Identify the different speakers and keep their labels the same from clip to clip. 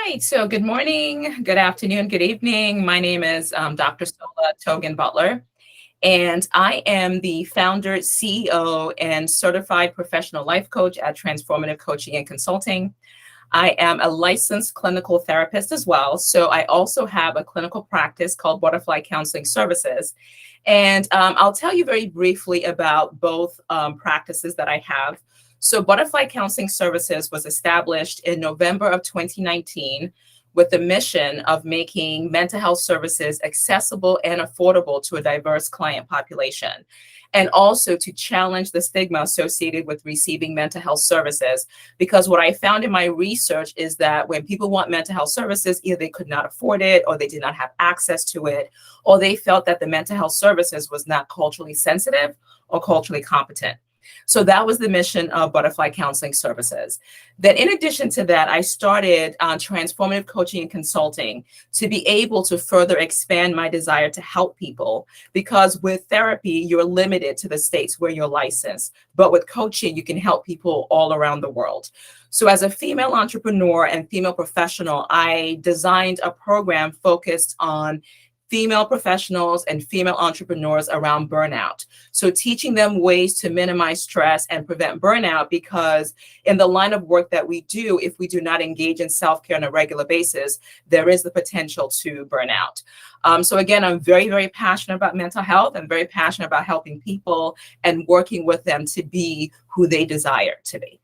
Speaker 1: right, so good morning, good afternoon, good evening. My name is Dr. Sola Togun-Butler, and I am the founder, CEO, and certified professional life coach at Transformative Coaching and Consulting. I am a licensed clinical therapist as well, so I also have a clinical practice called Butterfly Counseling Services. And I'll tell you very briefly about both practices that I have. So, Butterfly Counseling Services was established in November of 2019 with the mission of making mental health services accessible and affordable to a diverse client population, and also to challenge the stigma associated with receiving mental health services. Because what I found in my research is that when people want mental health services, either they could not afford it, or they did not have access to it, or they felt that the mental health services was not culturally sensitive or culturally competent. So that was the mission of Butterfly Counseling Services. Then in addition to that, I started Transformative Coaching and Consulting to be able to further expand my desire to help people, because with therapy, you're limited to the states where you're licensed. But with coaching, you can help people all around the world. So as a female entrepreneur and female professional, I designed a program focused on female professionals and female entrepreneurs around burnout. So teaching them ways to minimize stress and prevent burnout, because in the line of work that we do, if we do not engage in self-care on a regular basis, there is the potential to burn out. So again, I'm very, very passionate about mental health. I'm very passionate about helping people and working with them to be who they desire to be.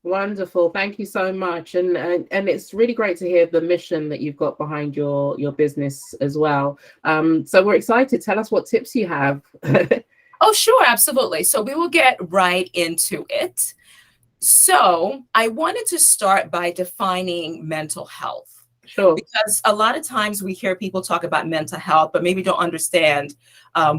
Speaker 2: Wonderful. Thank you so much. And it's really great to hear the mission that you've got behind your business as well. So we're excited. Tell us what tips you have.
Speaker 1: Oh, sure, absolutely. So we will get right into it. So I wanted to start by defining mental health.
Speaker 2: Sure.
Speaker 1: Because a lot of times we hear people talk about mental health, but maybe don't understand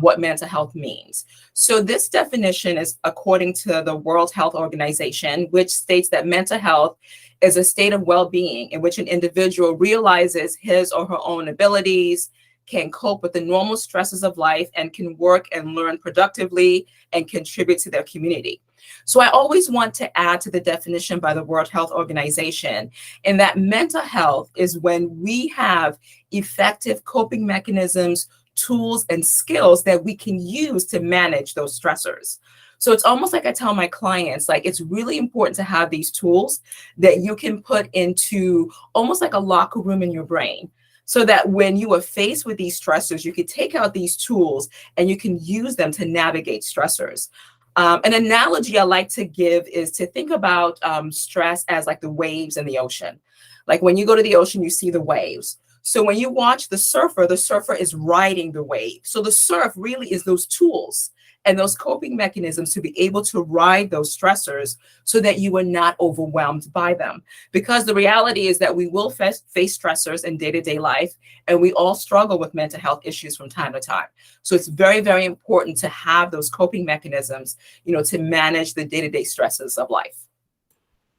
Speaker 1: what mental health means. So this definition is according to the World Health Organization, which states that mental health is a state of well-being in which an individual realizes his or her own abilities, can cope with the normal stresses of life, and can work and learn productively and contribute to their community. So I always want to add to the definition by the World Health Organization, in that mental health is when we have effective coping mechanisms, tools, and skills that we can use to manage those stressors. So it's almost like I tell my clients, like, it's really important to have these tools that you can put into almost like a locker room in your brain, so that when you are faced with these stressors, you can take out these tools and you can use them to navigate stressors. An analogy I like to give is to think about stress as like the waves in the ocean. Like when you go to the ocean, you see the waves. So when you watch the surfer is riding the wave. So the surf really is those tools and those coping mechanisms to be able to ride those stressors so that you are not overwhelmed by them. Because the reality is that we will face stressors in day-to-day life, and we all struggle with mental health issues from time to time. So it's very, very important to have those coping mechanisms, to manage the day-to-day stresses of life.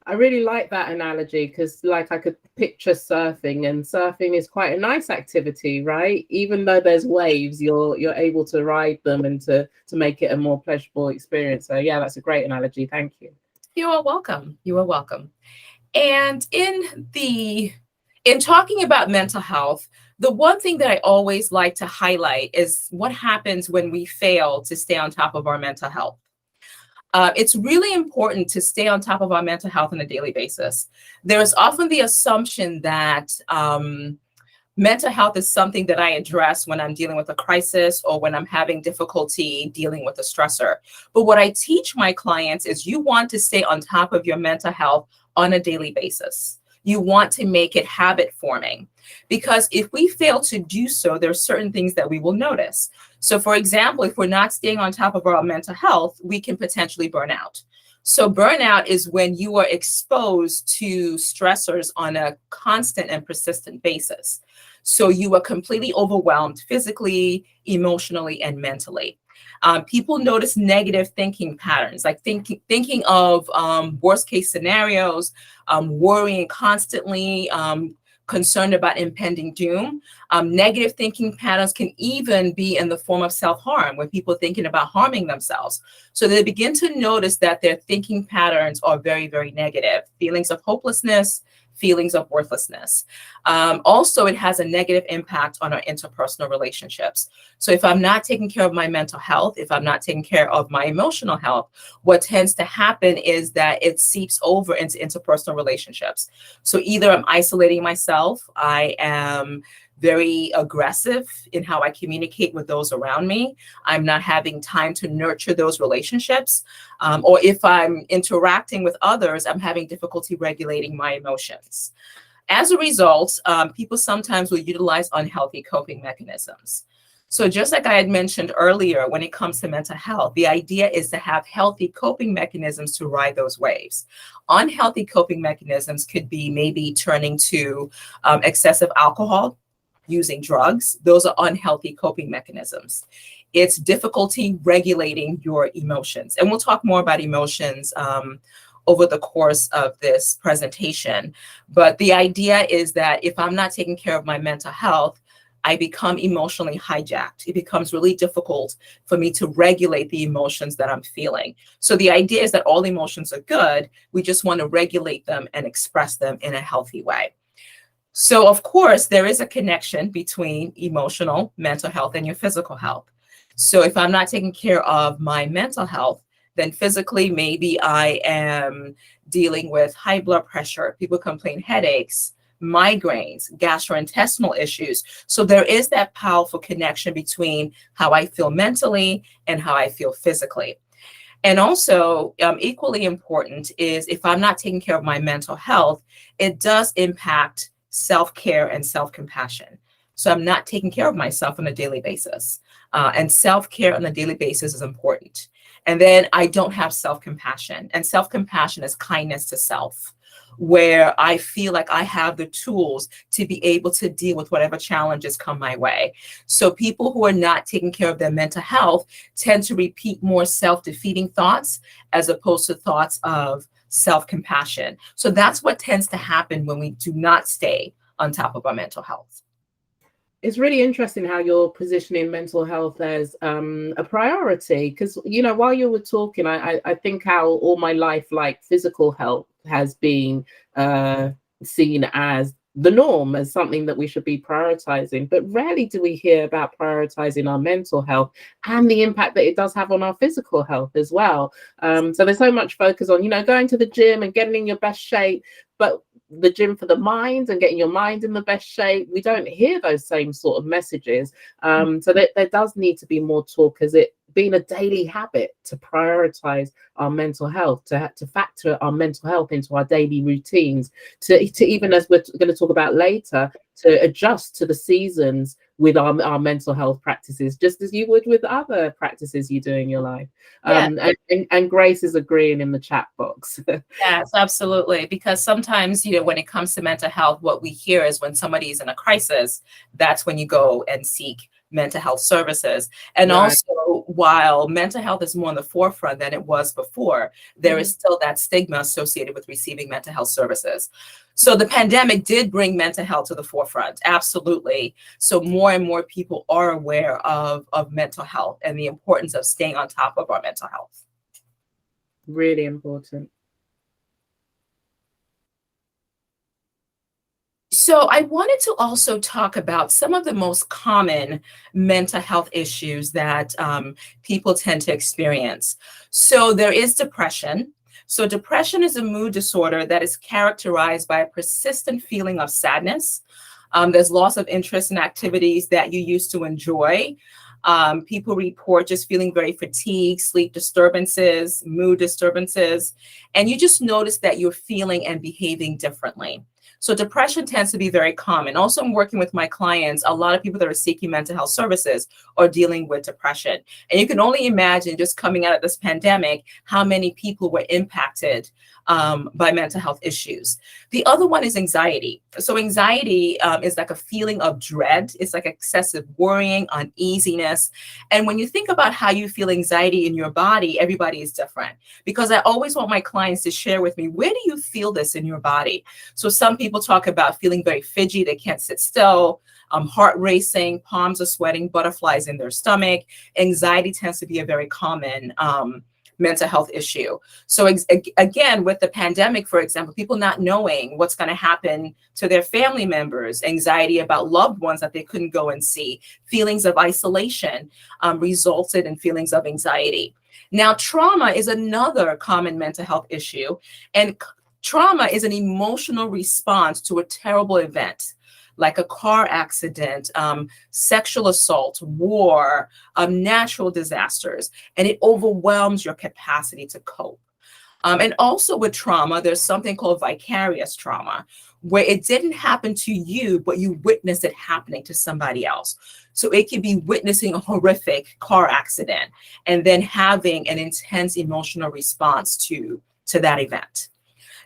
Speaker 2: I really like that analogy, because I could picture surfing, and surfing is quite a nice activity, right? Even though there's waves, you're able to ride them and to make it a more pleasurable experience. So yeah, that's a great analogy. Thank you.
Speaker 1: You are welcome. You are welcome. And in talking about mental health, the one thing that I always like to highlight is what happens when we fail to stay on top of our mental health. It's really important to stay on top of our mental health on a daily basis. There's often the assumption that mental health is something that I address when I'm dealing with a crisis or when I'm having difficulty dealing with a stressor. But what I teach my clients is you want to stay on top of your mental health on a daily basis. You want to make it habit forming, because if we fail to do so, there are certain things that we will notice. So for example, if we're not staying on top of our mental health, we can potentially burn out. So burnout is when you are exposed to stressors on a constant and persistent basis. So you are completely overwhelmed physically, emotionally, and mentally. People notice negative thinking patterns, like thinking of worst case scenarios, worrying constantly, concerned about impending doom. Negative thinking patterns can even be in the form of self-harm, when people are thinking about harming themselves. So they begin to notice that their thinking patterns are very, very negative. Feelings of hopelessness, feelings of worthlessness. Also, it has a negative impact on our interpersonal relationships. So if I'm not taking care of my mental health, if I'm not taking care of my emotional health, what tends to happen is that it seeps over into interpersonal relationships. So either I'm isolating myself, I am very aggressive in how I communicate with those around me. I'm not having time to nurture those relationships. Or if I'm interacting with others, I'm having difficulty regulating my emotions. As a result, people sometimes will utilize unhealthy coping mechanisms. So just like I had mentioned earlier, when it comes to mental health, the idea is to have healthy coping mechanisms to ride those waves. Unhealthy coping mechanisms could be maybe turning to excessive alcohol, using drugs. Those are unhealthy coping mechanisms. It's difficulty regulating your emotions. And we'll talk more about emotions over the course of this presentation. But the idea is that if I'm not taking care of my mental health, I become emotionally hijacked. It becomes really difficult for me to regulate the emotions that I'm feeling. So the idea is that all emotions are good. We just want to regulate them and express them in a healthy way. So, of course, there is a connection between emotional, mental health, and your physical health. So, if I'm not taking care of my mental health, then physically, maybe I am dealing with high blood pressure. People complain headaches, migraines, gastrointestinal issues. So, there is that powerful connection between how I feel mentally and how I feel physically. And also, equally important is if I'm not taking care of my mental health, it does impact self-care and self-compassion. So I'm not taking care of myself on a daily basis. And self-care on a daily basis is important. And then I don't have self-compassion. And self-compassion is kindness to self, where I feel like I have the tools to be able to deal with whatever challenges come my way. So people who are not taking care of their mental health tend to repeat more self-defeating thoughts as opposed to thoughts of self-compassion. So that's what tends to happen when we do not stay on top of our mental health.
Speaker 2: It's really interesting how you're positioning mental health as a priority, because while you were talking, I think how all my life, like, physical health has been seen as the norm, as something that we should be prioritizing, but rarely do we hear about prioritizing our mental health and the impact that it does have on our physical health as well. So there's so much focus on going to the gym and getting in your best shape, but the gym for the mind and getting your mind in the best shape, we don't hear those same sort of messages. So there does need to be more talk, as it being a daily habit to prioritize our mental health, to factor our mental health into our daily routines, to even, as we're going to talk about later, to adjust to the seasons with our mental health practices, just as you would with other practices you do in your life.
Speaker 1: Yeah.
Speaker 2: And Grace is agreeing in the chat box.
Speaker 1: Yes, absolutely. Because sometimes, when it comes to mental health, what we hear is when somebody is in a crisis, that's when you go and seek mental health services. And
Speaker 2: Right.
Speaker 1: also, while mental health is more in the forefront than it was before, there is still that stigma associated with receiving mental health services. So the pandemic did bring mental health to the forefront, absolutely. So more and more people are aware of mental health and the importance of staying on top of our mental health.
Speaker 2: Really important.
Speaker 1: So I wanted to also talk about some of the most common mental health issues that people tend to experience. So there is depression. So depression is a mood disorder that is characterized by a persistent feeling of sadness. There's loss of interest in activities that you used to enjoy. People report just feeling very fatigued, sleep disturbances, mood disturbances, and you just notice that you're feeling and behaving differently. So depression tends to be very common. Also, I'm working with my clients, a lot of people that are seeking mental health services are dealing with depression. And you can only imagine, just coming out of this pandemic, how many people were impacted by mental health issues. The other one is anxiety. So anxiety is like a feeling of dread. It's like excessive worrying, uneasiness. And when you think about how you feel anxiety in your body, everybody is different, because I always want my clients to share with me, where do you feel this in your body? So some people people talk about feeling very fidgety, they can't sit still, heart racing, palms are sweating, butterflies in their stomach. Anxiety tends to be a very common mental health issue. So again, with the pandemic, for example, people not knowing what's going to happen to their family members, anxiety about loved ones that they couldn't go and see, feelings of isolation resulted in feelings of anxiety. Now, trauma is another common mental health issue, and trauma is an emotional response to a terrible event, like a car accident, sexual assault, war, natural disasters, and it overwhelms your capacity to cope. And also with trauma, there's something called vicarious trauma, where it didn't happen to you, but you witnessed it happening to somebody else. So it could be witnessing a horrific car accident and then having an intense emotional response to that event.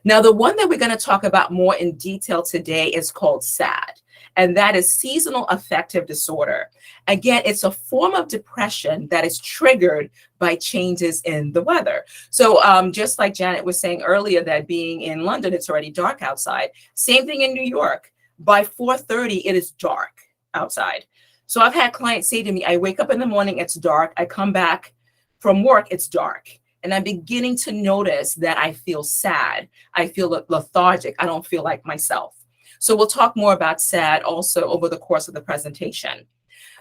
Speaker 1: Now, the one that we're going to talk about more in detail today is called SAD, and that is seasonal affective disorder. Again, it's a form of depression that is triggered by changes in the weather. So just like Janet was saying earlier, that being in London, it's already dark outside. Same thing in New York. By 4:30, it is dark outside. So I've had clients say to me, I wake up in the morning, it's dark. I come back from work, it's dark. And I'm beginning to notice that I feel sad. I feel lethargic. I don't feel like myself. So we'll talk more about SAD also over the course of the presentation.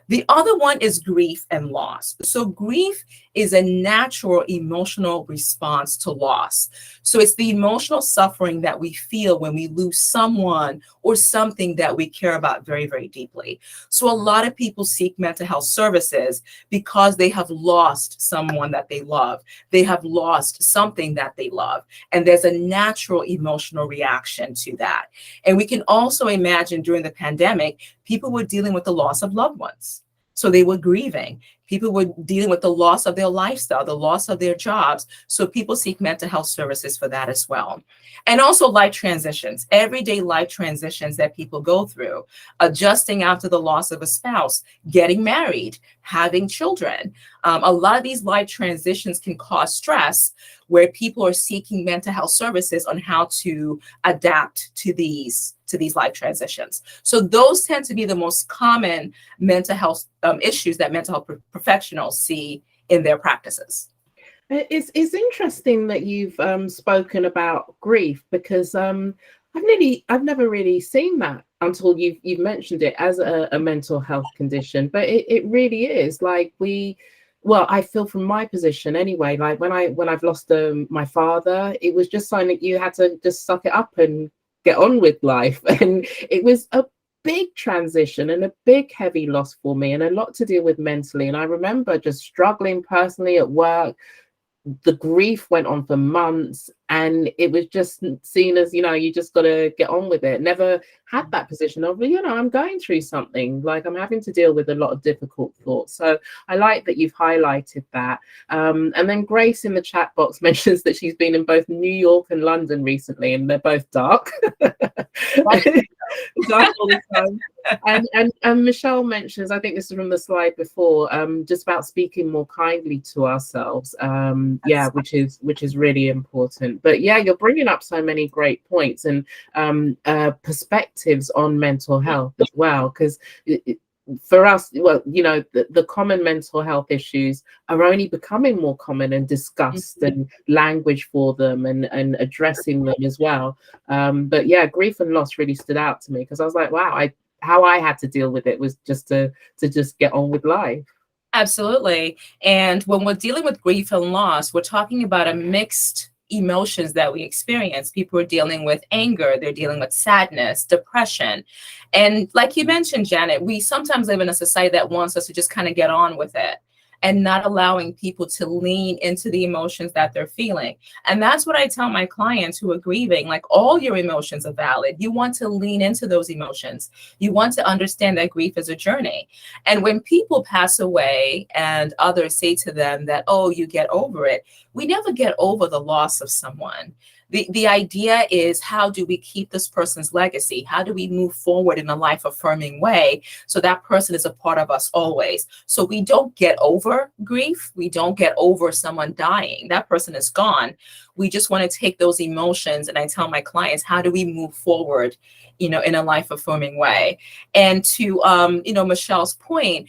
Speaker 1: The other one is grief and loss. So grief is a natural emotional response to loss. So it's the emotional suffering that we feel when we lose someone or something that we care about very, very deeply. So a lot of people seek mental health services because they have lost someone that they love. They have lost something that they love. And there's a natural emotional reaction to that. And we can also imagine during the pandemic, people were dealing with the loss of loved ones. So they were grieving. People were dealing with the loss of their lifestyle, the loss of their jobs. So people seek mental health services for that as well. And also life transitions, everyday life transitions that people go through, adjusting after the loss of a spouse, getting married, having children. A lot of these life transitions can cause stress where people are seeking mental health services on how to adapt to these life transitions. So those tend to be the most common mental health issues that mental health professionals see in their practices.
Speaker 2: It's interesting that you've spoken about grief, because I've never really seen that until you've mentioned it as a mental health condition. But it really is like I feel from my position anyway, like when I've lost my father, it was just something that you had to just suck it up and get on with life. And it was a big transition and a big heavy loss for me, and a lot to deal with mentally. And I remember just struggling personally at work. The grief went on for months, and it was just seen as, you just got to get on with it. Never had that position of, I'm going through something, like I'm having to deal with a lot of difficult thoughts. So I like that you've highlighted that. And then Grace in the chat box mentions that she's been in both New York and London recently, and they're both dark. Dark all the time. And Michelle mentions, I think this is from the slide before, just about speaking more kindly to ourselves. Which is really important. But yeah, you're bringing up so many great points and perspectives on mental health as well, because for us, the common mental health issues are only becoming more common and discussed, and language for them and addressing them as well. But yeah, grief and loss really stood out to me, because I was like, wow, how I had to deal with it was just to just get on with life.
Speaker 1: Absolutely. And when we're dealing with grief and loss, we're talking about a mixed emotions that we experience. People are dealing with anger, they're dealing with sadness, depression. And like you mentioned, Janet, we sometimes live in a society that wants us to just kind of get on with it and not allowing people to lean into the emotions that they're feeling. And that's what I tell my clients who are grieving, like, all your emotions are valid. You want to lean into those emotions. You want to understand that grief is a journey. And when people pass away and others say to them that, oh, you get over it, we never get over the loss of someone. The idea is, how do we keep this person's legacy? How do we move forward in a life affirming way so that person is a part of us always? So we don't get over grief. We don't get over someone dying. That person is gone. We just want to take those emotions, and I tell my clients, how do we move forward, in a life affirming way? And to, Michelle's point,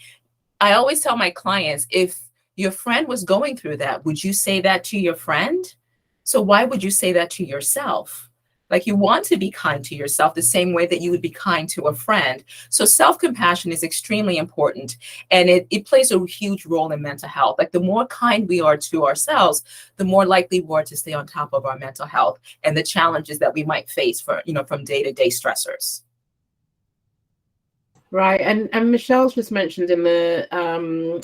Speaker 1: I always tell my clients, if your friend was going through that, would you say that to your friend? So why would you say that to yourself? Like, you want to be kind to yourself the same way that you would be kind to a friend. So self-compassion is extremely important, and it plays a huge role in mental health. Like, the more kind we are to ourselves, the more likely we are to stay on top of our mental health and the challenges that we might face from day-to-day stressors.
Speaker 2: Right, and Michelle's just mentioned in the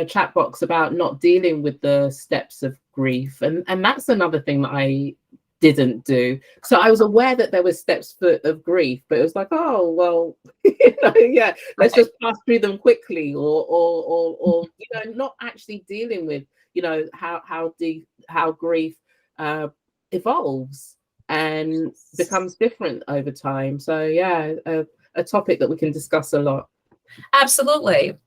Speaker 2: chat box about not dealing with the steps of grief, and that's another thing that I didn't do. So I was aware that there were steps of grief, but it was like, oh well, yeah, let's just pass through them quickly, or not actually dealing with how grief evolves and becomes different over time. So yeah. A topic that we can discuss a lot.
Speaker 1: Absolutely.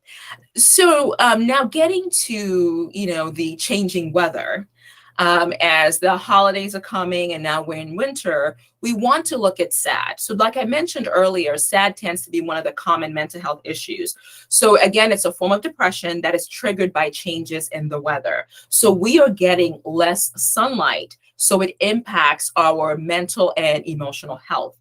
Speaker 1: So now getting to, the changing weather, as the holidays are coming and now we're in winter, we want to look at SAD. So like I mentioned earlier, SAD tends to be one of the common mental health issues. So again, it's a form of depression that is triggered by changes in the weather. So we are getting less sunlight, so it impacts our mental and emotional health.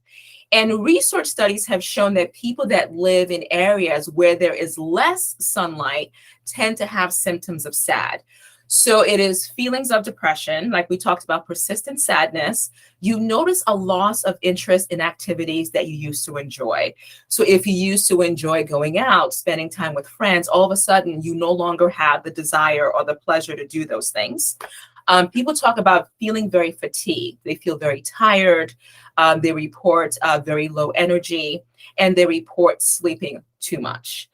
Speaker 1: And research studies have shown that people that live in areas where there is less sunlight tend to have symptoms of SAD. So it is feelings of depression, like we talked about, persistent sadness. You notice a loss of interest in activities that you used to enjoy. So if you used to enjoy going out, spending time with friends, all of a sudden you no longer have the desire or the pleasure to do those things. People talk about feeling very fatigued. They feel very tired. They report very low energy, and they report sleeping too much.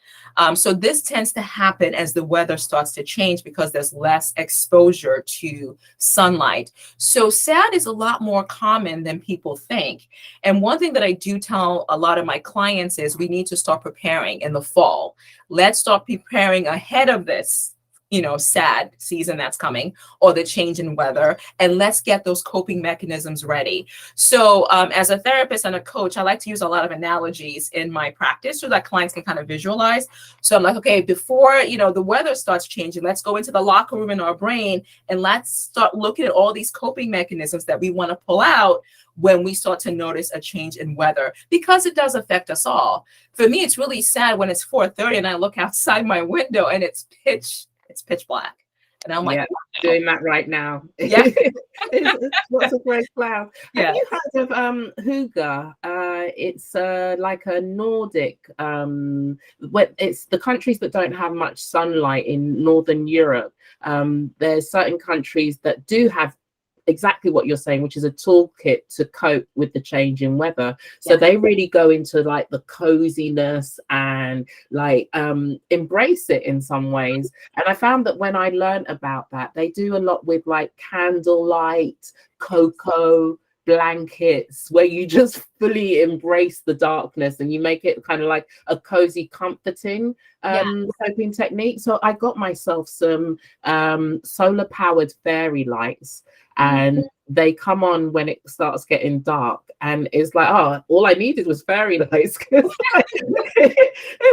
Speaker 1: So this tends to happen as the weather starts to change because there's less exposure to sunlight. So SAD is a lot more common than people think. And one thing that I do tell a lot of my clients is we need to start preparing in the fall. Let's start preparing ahead of this SAD season that's coming, or the change in weather, and let's get those coping mechanisms ready. So as a therapist and a coach, I like to use a lot of analogies in my practice so that clients can kind of visualize. So I'm like, okay, before the weather starts changing, let's go into the locker room in our brain and let's start looking at all these coping mechanisms that we want to pull out when we start to notice a change in weather, because it does affect us all. For me, it's really sad when it's 4:30 and I look outside my window and it's pitch black. And I'm like,
Speaker 2: yeah, wow. Doing that right now.
Speaker 1: Yeah.
Speaker 2: It's lots of grey cloud.
Speaker 1: Yeah.
Speaker 2: Have you heard of hygge? It's like a Nordic, it's the countries that don't have much sunlight in Northern Europe. There's certain countries that do have exactly what you're saying, which is a toolkit to cope with the change in weather. So they really go into like the coziness and like embrace it in some ways. And I found that when I learned about that, they do a lot with like candlelight, cocoa, blankets, where you just fully embrace the darkness and you make it kind of like a cozy, comforting coping technique. So I got myself some solar powered fairy lights, and they come on when it starts getting dark, and it's like, oh, all I needed was fairy lights. It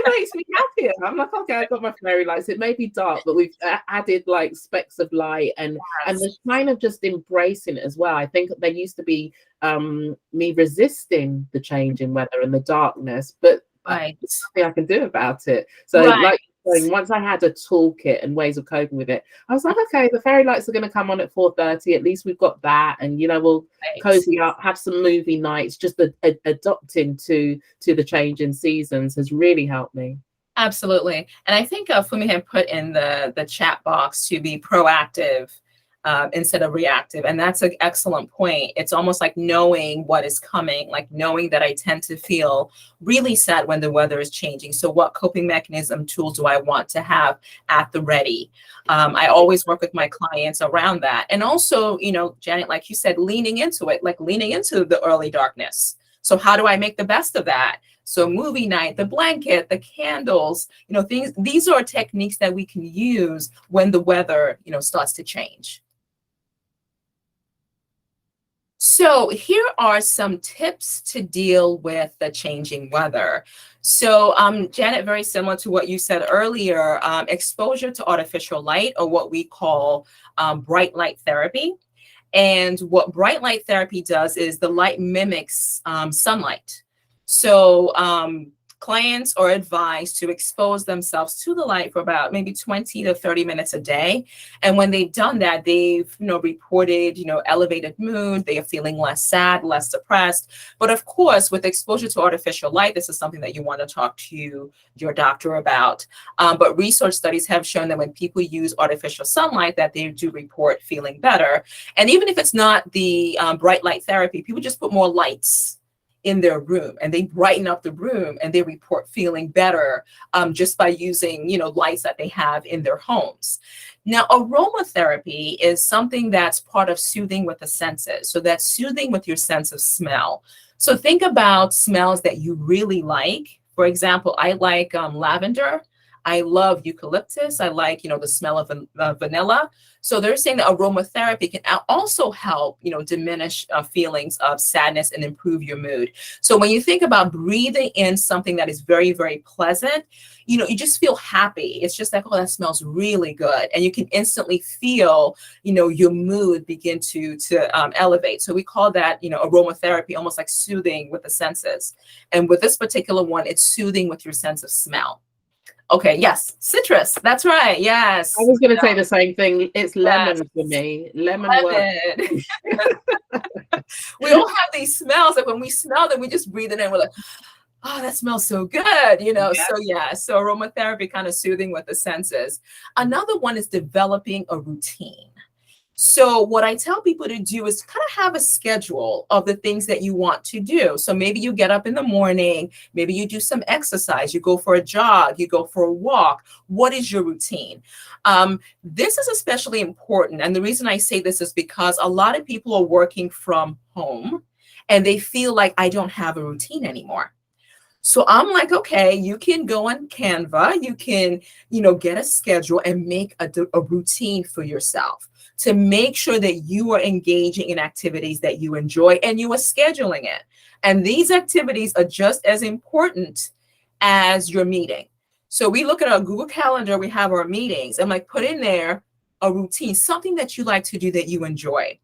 Speaker 2: makes me happier. I'm like, okay, I got my fairy lights. It may be dark, but we've added like specks of light, and the kind of just embracing it as well. I think there used to be me resisting the change in weather and the darkness, but there's nothing I can do about it. So like once I had a toolkit and ways of coping with it, I was like, okay, the fairy lights are going to come on at 4:30. At least we've got that, and we'll cozy up, have some movie nights. Just adopting to the change in seasons has really helped me.
Speaker 1: Absolutely. And I think Fumi had put in the chat box to be proactive instead of reactive. And that's an excellent point. It's almost like knowing what is coming, like knowing that I tend to feel really sad when the weather is changing. So what coping mechanism tools do I want to have at the ready? I always work with my clients around that. And also, Janet, like you said, leaning into it, like leaning into the early darkness. So how do I make the best of that? So movie night, the blanket, the candles, these are techniques that we can use when the weather, starts to change. So here are some tips to deal with the changing weather. So Janet, very similar to what you said earlier, exposure to artificial light, or what we call bright light therapy. And what bright light therapy does is the light mimics sunlight. So clients are advised to expose themselves to the light for about maybe 20 to 30 minutes a day. And when they've done that, they've reported elevated mood. They are feeling less sad, less depressed. But of course, with exposure to artificial light, this is something that you want to talk to your doctor about. But research studies have shown that when people use artificial sunlight, that they do report feeling better. And even if it's not the bright light therapy, people just put more lights in their room and they brighten up the room and they report feeling better just by using lights that they have in their homes. Now, aromatherapy is something that's part of soothing with the senses. So that's soothing with your sense of smell. So think about smells that you really like. For example, I like lavender. I love eucalyptus. I like, the smell of vanilla. So they're saying that aromatherapy can also help, diminish feelings of sadness and improve your mood. So when you think about breathing in something that is very, very pleasant, you just feel happy. It's just like, oh, that smells really good. And you can instantly feel, your mood begin to elevate. So we call that, aromatherapy, almost like soothing with the senses. And with this particular one, it's soothing with your sense of smell. Okay, yes, citrus. That's right. Yes.
Speaker 2: I was going to say the same thing. It's lemon for me. Lemon.
Speaker 1: We all have these smells that when we smell them, we just breathe it in. We're like, oh, that smells so good, Yes. So aromatherapy, kind of soothing with the senses. Another one is developing a routine. So what I tell people to do is kind of have a schedule of the things that you want to do. So maybe you get up in the morning, maybe you do some exercise, you go for a jog, you go for a walk. What is your routine? This is especially important. And the reason I say this is because a lot of people are working from home and they feel like I don't have a routine anymore. So I'm like, okay, you can go on Canva, you can, get a schedule and make a routine for yourself to make sure that you are engaging in activities that you enjoy and you are scheduling it. And these activities are just as important as your meeting. So we look at our Google Calendar, we have our meetings, and put in there a routine, something that you like to do that you enjoy.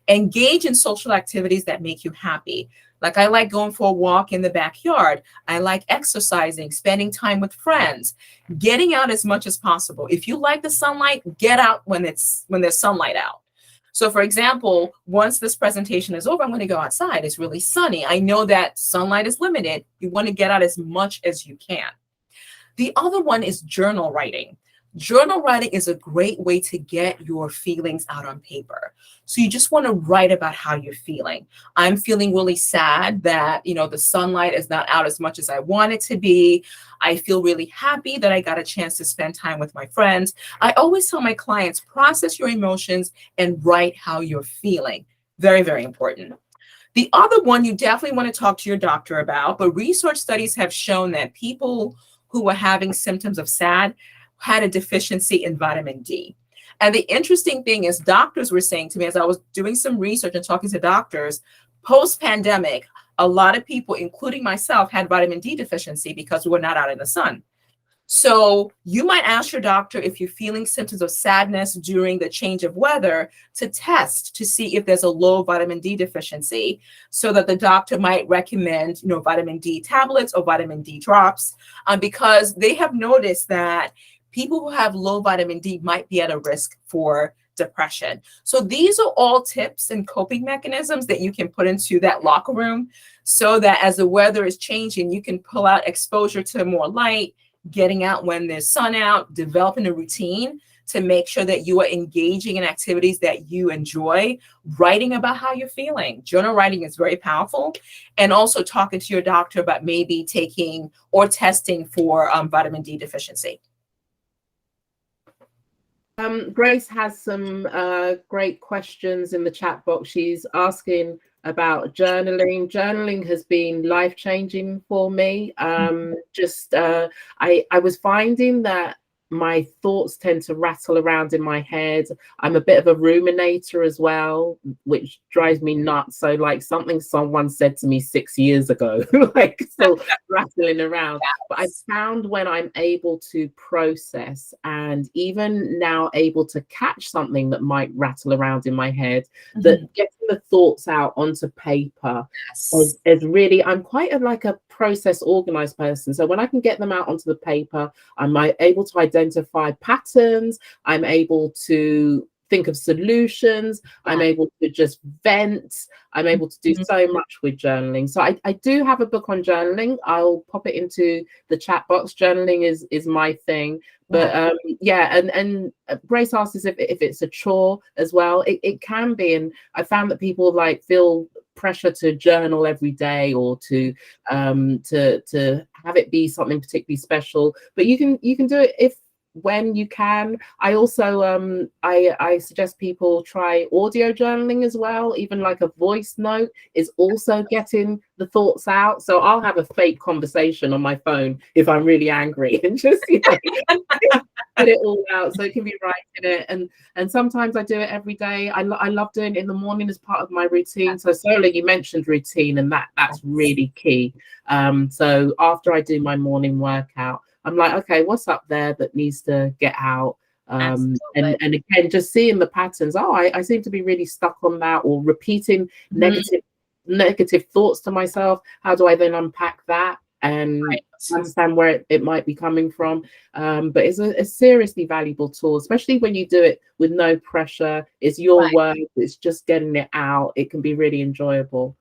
Speaker 1: Engage in social activities that make you happy. Like I like going for a walk in the backyard. I like exercising, spending time with friends, getting out as much as possible. If you like the sunlight, get out when there's sunlight out. So for example, once this presentation is over, I'm going to go outside. It's really sunny. I know that sunlight is limited. You want to get out as much as you can. The other one is journal writing. Journal writing is a great way to get your feelings out on paper. So you just want to write about how you're feeling. I'm feeling really sad that, the sunlight is not out as much as I want it to be. I feel really happy that I got a chance to spend time with my friends. I always tell my clients, process your emotions and write how you're feeling. Very, very important. The other one you definitely want to talk to your doctor about, but research studies have shown that people who were having symptoms of SAD had a deficiency in vitamin D. And the interesting thing is doctors were saying to me as I was doing some research and talking to doctors, post-pandemic, a lot of people, including myself, had vitamin D deficiency because we were not out in the sun. So you might ask your doctor if you're feeling symptoms of sadness during the change of weather to test to see if there's a low vitamin D deficiency so that the doctor might recommend, vitamin D tablets or vitamin D drops because they have noticed that people who have low vitamin D might be at a risk for depression. So these are all tips and coping mechanisms that you can put into that locker room so that as the weather is changing, you can pull out exposure to more light, getting out when there's sun out, developing a routine to make sure that you are engaging in activities that you enjoy, writing about how you're feeling. Journal writing is very powerful. And also talking to your doctor about maybe taking or testing for vitamin D deficiency.
Speaker 2: Grace has some great questions in the chat box. She's asking about journaling. Journaling has been life-changing for me. I was finding that my thoughts tend to rattle around in my head. I'm a bit of a ruminator as well, which drives me nuts. So like something someone said to me 6 years ago, like still rattling around. But I found when I'm able to process and even now able to catch something that might rattle around in my head, that getting the thoughts out onto paper is really, I'm quite like a process organized person. So when I can get them out onto the paper, I'm able to identify patterns. I'm able to think of solutions. I'm able to just vent. I'm able to do so much with journaling. So I do have a book on journaling. I'll pop it into the chat box. Journaling is my thing. But and Grace asks us if it's a chore as well. It can be, and I found that people like feel pressure to journal every day or to have it be something particularly special. But you can do it when you can. I also I suggest people try audio journaling as well. Even like a voice note is also getting the thoughts out. So I'll have a fake conversation on my phone if I'm really angry and just get it all out so it can be writing it. And sometimes I do it every day. I love doing it in the morning as part of my routine. So Sola, you mentioned routine, and that's really key. So after I do my morning workout, I'm like, okay, what's up there that needs to get out? And again, just seeing the patterns. Oh, I seem to be really stuck on that, or repeating negative thoughts to myself. How do I then unpack that and understand where it might be coming from? But it's a seriously valuable tool, especially when you do it with no pressure. It's your work. It's just getting it out. It can be really enjoyable.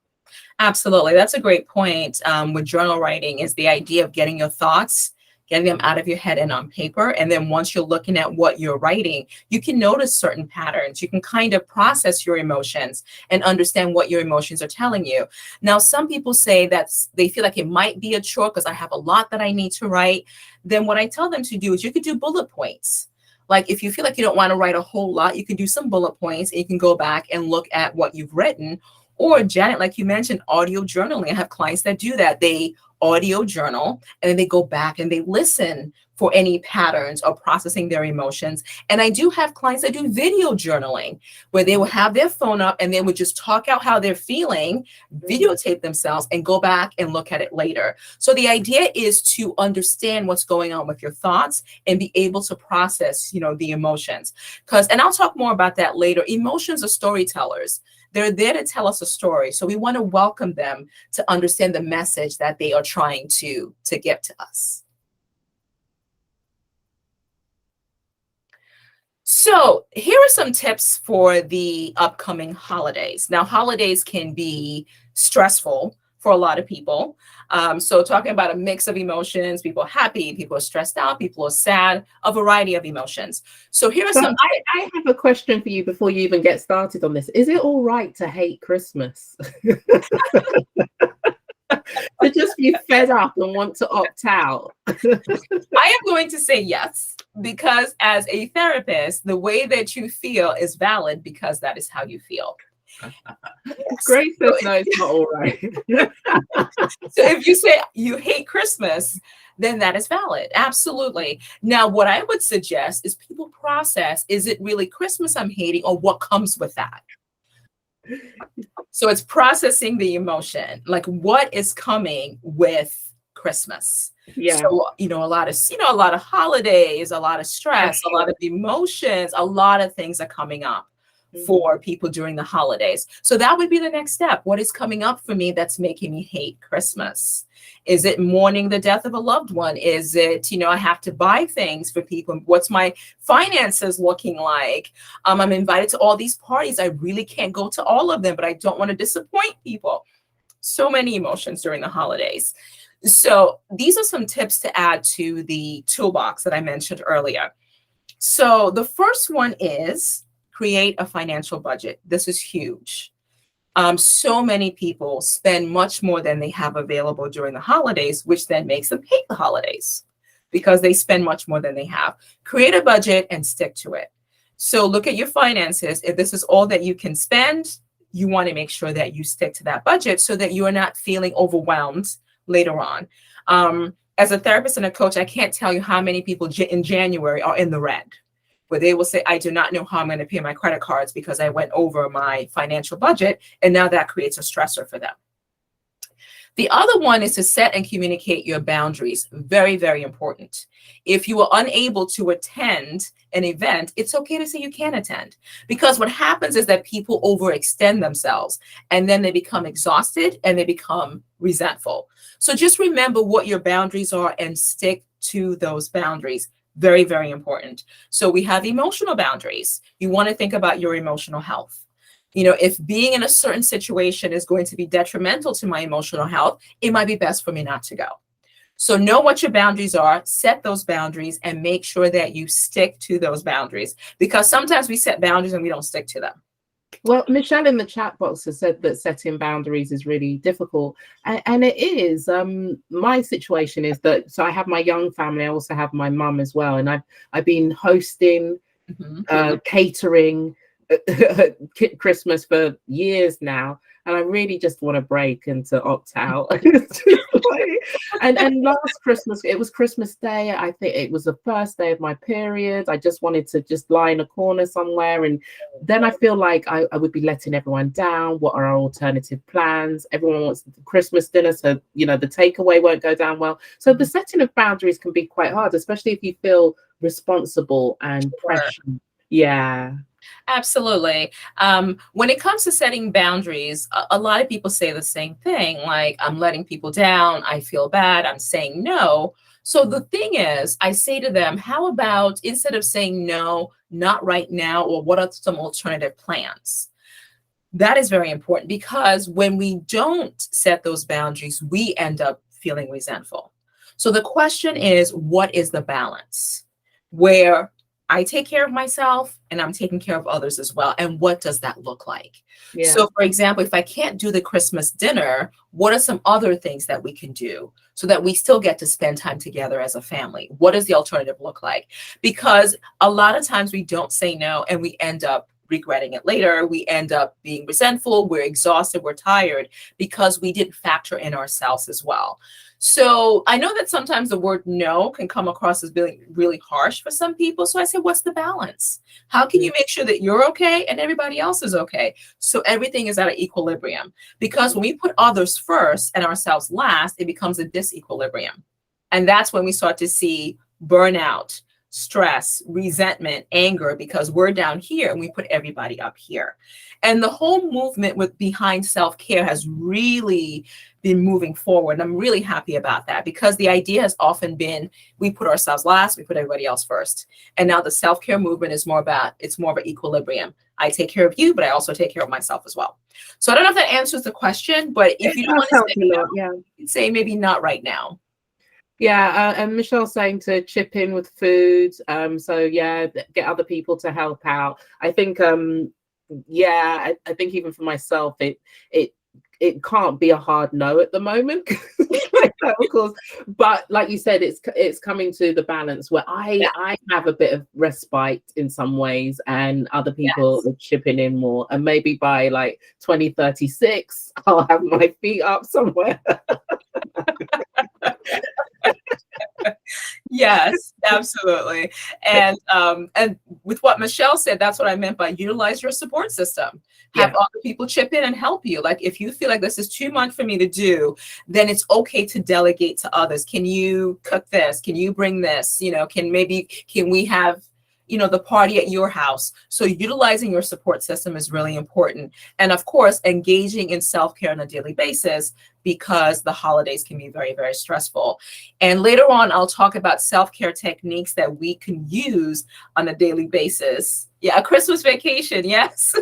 Speaker 1: Absolutely. That's a great point. With journal writing is the idea of getting your thoughts, getting them out of your head and on paper. And then once you're looking at what you're writing, you can notice certain patterns. You can kind of process your emotions and understand what your emotions are telling you. Now, some people say that they feel like it might be a chore because I have a lot that I need to write. Then what I tell them to do is you could do bullet points. Like if you feel like you don't want to write a whole lot, you can do some bullet points and you can go back and look at what you've written. Or Janet, like you mentioned, audio journaling. I have clients that do that. They audio journal and then they go back and they listen for any patterns or processing their emotions. And I do have clients that do video journaling where they will have their phone up and they would just talk out how they're feeling, videotape themselves and go back and look at it later. So the idea is to understand what's going on with your thoughts and be able to process, the emotions. And I'll talk more about that later. Emotions are storytellers. They're there to tell us a story. So we want to welcome them to understand the message that they are trying to give to us. So here are some tips for the upcoming holidays. Now, holidays can be stressful for a lot of people. So talking about a mix of emotions, people are happy, people are stressed out, people are sad, a variety of emotions. So here are some.
Speaker 2: I have a question for you before you even get started on this. Is it all right to hate Christmas? To just be fed up and want to opt out?
Speaker 1: I am going to say yes, because as a therapist, the way that you feel is valid because that is how you feel.
Speaker 2: Grace says no, it's not all right.
Speaker 1: So if you say you hate Christmas, then that is valid. Absolutely. Now, what I would suggest is people process, is it really Christmas I'm hating or what comes with that? So it's processing the emotion, like what is coming with Christmas.
Speaker 2: Yeah.
Speaker 1: So, a lot of holidays, a lot of stress, a lot of emotions, a lot of things are coming up for people during the holidays. So that would be the next step. What is coming up for me that's making me hate Christmas? Is it mourning the death of a loved one? Is it, I have to buy things for people? What's my finances looking like? I'm invited to all these parties. I really can't go to all of them, but I don't want to disappoint people. So many emotions during the holidays. So these are some tips to add to the toolbox that I mentioned earlier. So the first one is create a financial budget. This is huge. So many people spend much more than they have available during the holidays, which then makes them hate the holidays because they spend much more than they have. Create a budget and stick to it. So look at your finances. If this is all that you can spend, you want to make sure that you stick to that budget so that you are not feeling overwhelmed later on. As a therapist and a coach, I can't tell you how many people in January are in the red, where they will say, I do not know how I'm going to pay my credit cards because I went over my financial budget. And now that creates a stressor for them. The other one is to set and communicate your boundaries. Very, very important. If you are unable to attend an event, it's okay to say you can't attend, because what happens is that people overextend themselves and then they become exhausted and they become resentful. So just remember what your boundaries are and stick to those boundaries. Very, very important. So we have emotional boundaries. You want to think about your emotional health. If being in a certain situation is going to be detrimental to my emotional health, it might be best for me not to go. So know what your boundaries are, set those boundaries, and make sure that you stick to those boundaries, because sometimes we set boundaries and we don't stick to them.
Speaker 2: Well, Michelle in the chat box has said that setting boundaries is really difficult. And it is. My situation is that, so I have my young family, I also have my mum as well. And I've been hosting, catering, Christmas for years now, and I really just want to break and to opt out. and last Christmas, it was Christmas Day. I think it was the first day of my period. I just wanted to just lie in a corner somewhere, and then I feel like I would be letting everyone down. What are our alternative plans? Everyone wants the Christmas dinner, so the takeaway won't go down well. So the setting of boundaries can be quite hard, especially if you feel responsible and pressure. Yeah.
Speaker 1: Absolutely. When it comes to setting boundaries, a lot of people say the same thing, like, I'm letting people down, I feel bad, I'm saying no. So the thing is, I say to them, how about instead of saying no, not right now, or what are some alternative plans? That is very important, because when we don't set those boundaries, we end up feeling resentful. So the question is, what is the balance where I take care of myself and I'm taking care of others as well? And what does that look like?
Speaker 2: Yeah.
Speaker 1: So, for example, if I can't do the Christmas dinner, what are some other things that we can do so that we still get to spend time together as a family? What does the alternative look like? Because a lot of times we don't say no and we end up regretting it later. We end up being resentful, we're exhausted, we're tired, because we didn't factor in ourselves as well. So I know that sometimes the word no can come across as being really harsh for some people. So I say, what's the balance? How can you make sure that you're okay and everybody else is okay? So everything is at an equilibrium. Because when we put others first and ourselves last, it becomes a disequilibrium. And that's when we start to see burnout, stress, resentment, anger, because we're down here and we put everybody up here. And the whole movement behind self-care has really been moving forward. And I'm really happy about that, because the idea has often been we put ourselves last, we put everybody else first. And now the self-care movement is more of an equilibrium. I take care of you, but I also take care of myself as well. So I don't know if that answers the question, but if you don't want to say no, you can say maybe not right now.
Speaker 2: Yeah, and Michelle's saying to chip in with food. So yeah, get other people to help out. I think, I think even for myself, it can't be a hard no at the moment. Of course, but like you said, it's coming to the balance where I have a bit of respite in some ways, and other people are chipping in more, and maybe by like 2036 I'll have my feet up somewhere.
Speaker 1: Yes, absolutely. And with what Michelle said, that's what I meant by utilize your support system. Have other people chip in and help you. Like, if you feel like this is too much for me to do, then it's okay to delegate to others. Can you cook this? Can you bring this? Can we have the party at your house? So utilizing your support system is really important. And of course, engaging in self-care on a daily basis, because the holidays can be very, very stressful. And later on, I'll talk about self-care techniques that we can use on a daily basis. Yeah, a Christmas vacation. Yes.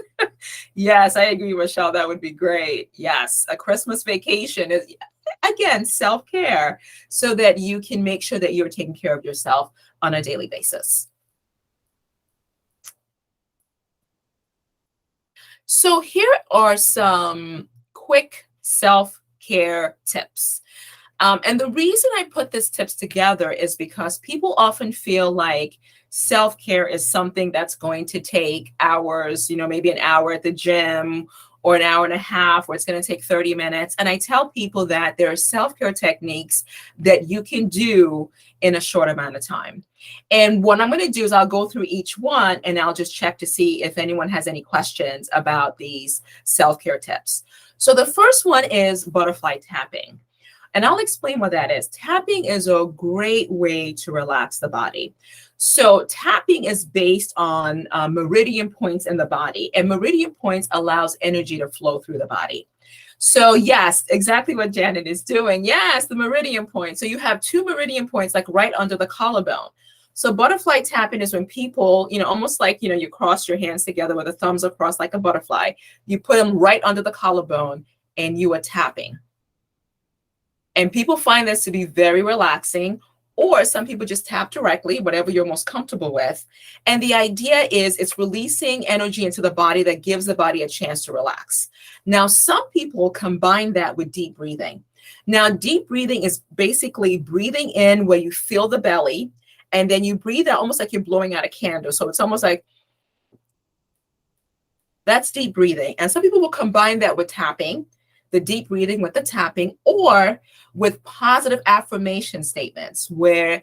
Speaker 1: Yes, I agree, Michelle. That would be great. Yes, a Christmas vacation is, again, self-care, so that you can make sure that you're taking care of yourself on a daily basis. So here are some quick self-care tips. And the reason I put these tips together is because people often feel like self-care is something that's going to take hours, maybe an hour at the gym or an hour and a half, or it's going to take 30 minutes. And I tell people that there are self-care techniques that you can do in a short amount of time. And what I'm going to do is I'll go through each one and I'll just check to see if anyone has any questions about these self-care tips. So the first one is butterfly tapping. And I'll explain what that is. Tapping is a great way to relax the body. So tapping is based on meridian points in the body, and meridian points allows energy to flow through the body. So yes, exactly what Janet is doing. Yes, the meridian point. So you have two meridian points like right under the collarbone. So butterfly tapping is when people, almost like, you cross your hands together with the thumbs across like a butterfly. You put them right under the collarbone and you are tapping. And people find this to be very relaxing, or some people just tap directly, whatever you're most comfortable with. And the idea is it's releasing energy into the body that gives the body a chance to relax. Now, some people combine that with deep breathing. Now, deep breathing is basically breathing in where you feel the belly, and then you breathe out almost like you're blowing out a candle. So it's almost like that's deep breathing. And some people will combine that with tapping, the deep breathing with the tapping, or with positive affirmation statements where,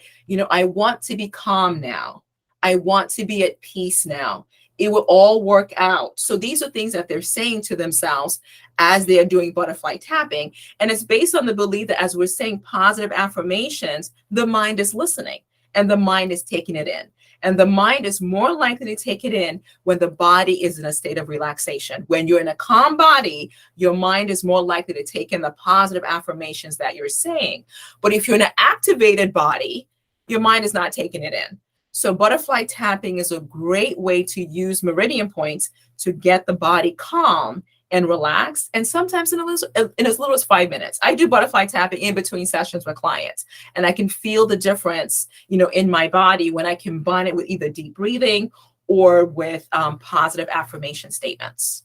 Speaker 1: I want to be calm now. I want to be at peace now. It will all work out. So these are things that they're saying to themselves as they are doing butterfly tapping. And it's based on the belief that as we're saying positive affirmations, the mind is listening and the mind is taking it in. And the mind is more likely to take it in when the body is in a state of relaxation. When you're in a calm body, your mind is more likely to take in the positive affirmations that you're saying. But if you're in an activated body, your mind is not taking it in. So butterfly tapping is a great way to use meridian points to get the body calm and relaxed, and sometimes in as little as 5 minutes. I do butterfly tapping in between sessions with clients, and I can feel the difference, in my body when I combine it with either deep breathing or with positive affirmation statements.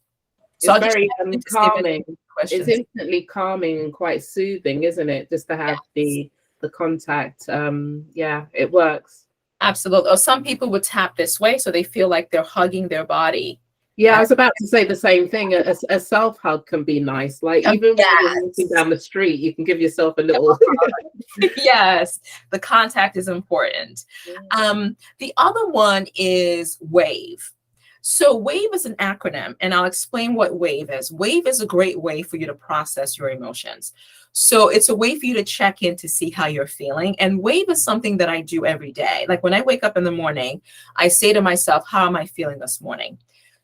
Speaker 1: So
Speaker 2: It's very calming.
Speaker 1: It's
Speaker 2: instantly calming and quite soothing, isn't it? Just to have the contact. Yeah, it works.
Speaker 1: Absolutely. Or some people would tap this way, so they feel like they're hugging their body.
Speaker 2: Yeah, I was about to say the same thing. A self hug can be nice. Like even when you're walking down the street, you can give yourself a little.
Speaker 1: Yes, the contact is important. The other one is WAVE. So WAVE is an acronym, and I'll explain what WAVE is. WAVE is a great way for you to process your emotions. So it's a way for you to check in to see how you're feeling. And WAVE is something that I do every day. Like when I wake up in the morning, I say to myself, how am I feeling this morning?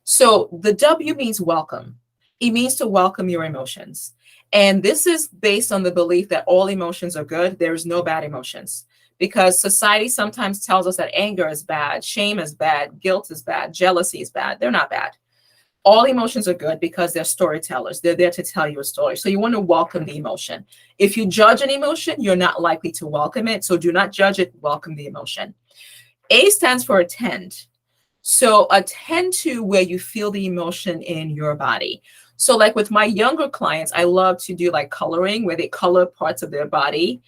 Speaker 1: So the W means welcome. It means to welcome your emotions. And this is based on the belief that all emotions are good. There is no bad emotions, because society sometimes tells us that anger is bad, shame is bad, guilt is bad, jealousy is bad. They're not bad. All emotions are good because they're storytellers. They're there to tell you a story. So you want to welcome the emotion. If you judge an emotion, you're not likely to welcome it. So do not judge it, welcome the emotion. A stands for attend. So attend to where you feel the emotion in your body. So like with my younger clients, I love to do like coloring where they color parts of their body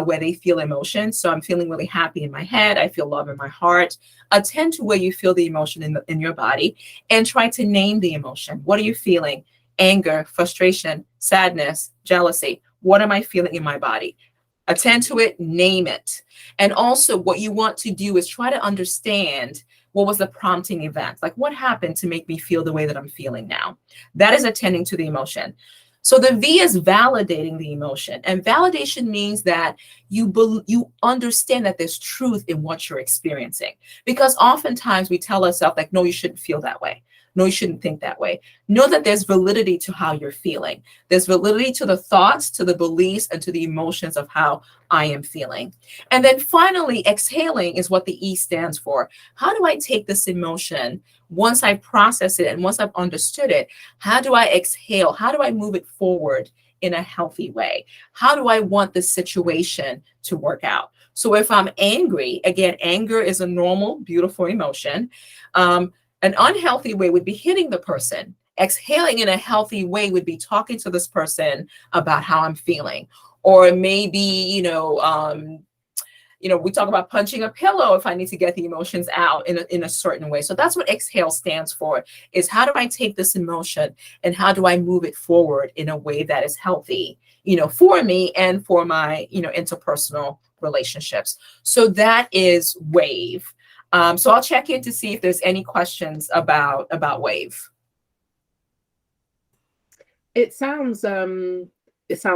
Speaker 1: where they feel emotion. So I'm feeling really happy in my head. I feel love in my heart. Attend to where you feel the emotion in your body and try to name the emotion. What are you feeling? Anger, frustration, sadness, jealousy. What am I feeling in my body? Attend to it, name it. And also what you want to do is try to understand what was the prompting event? Like what happened to make me feel the way that I'm feeling now? That is attending to the emotion. So the V is validating the emotion. And validation means that you understand that there's truth in what you're experiencing. Because oftentimes we tell ourselves like, no, you shouldn't feel that way. No, you shouldn't think that way. Know that there's validity to how you're feeling. There's validity to the thoughts, to the beliefs, and to the emotions of how I am feeling. And then finally, exhaling is what the E stands for. How do I take this emotion once I process it and once I've understood it? How do I exhale? How do I move it forward in a healthy way? How do I want the situation to work out? So if I'm angry, again, anger is a normal, beautiful emotion. An unhealthy way would be hitting the person Exhaling in a healthy way would be talking to this person about how I'm feeling, or maybe, we talk about punching a pillow if I need to get the emotions out in a certain way. So that's what exhale stands for, is how do I take this emotion and how do I move it forward in a way that is healthy, for me and for my, interpersonal relationships. So that is wave. So I'll check in to see if there's any questions about wave.
Speaker 2: It sounds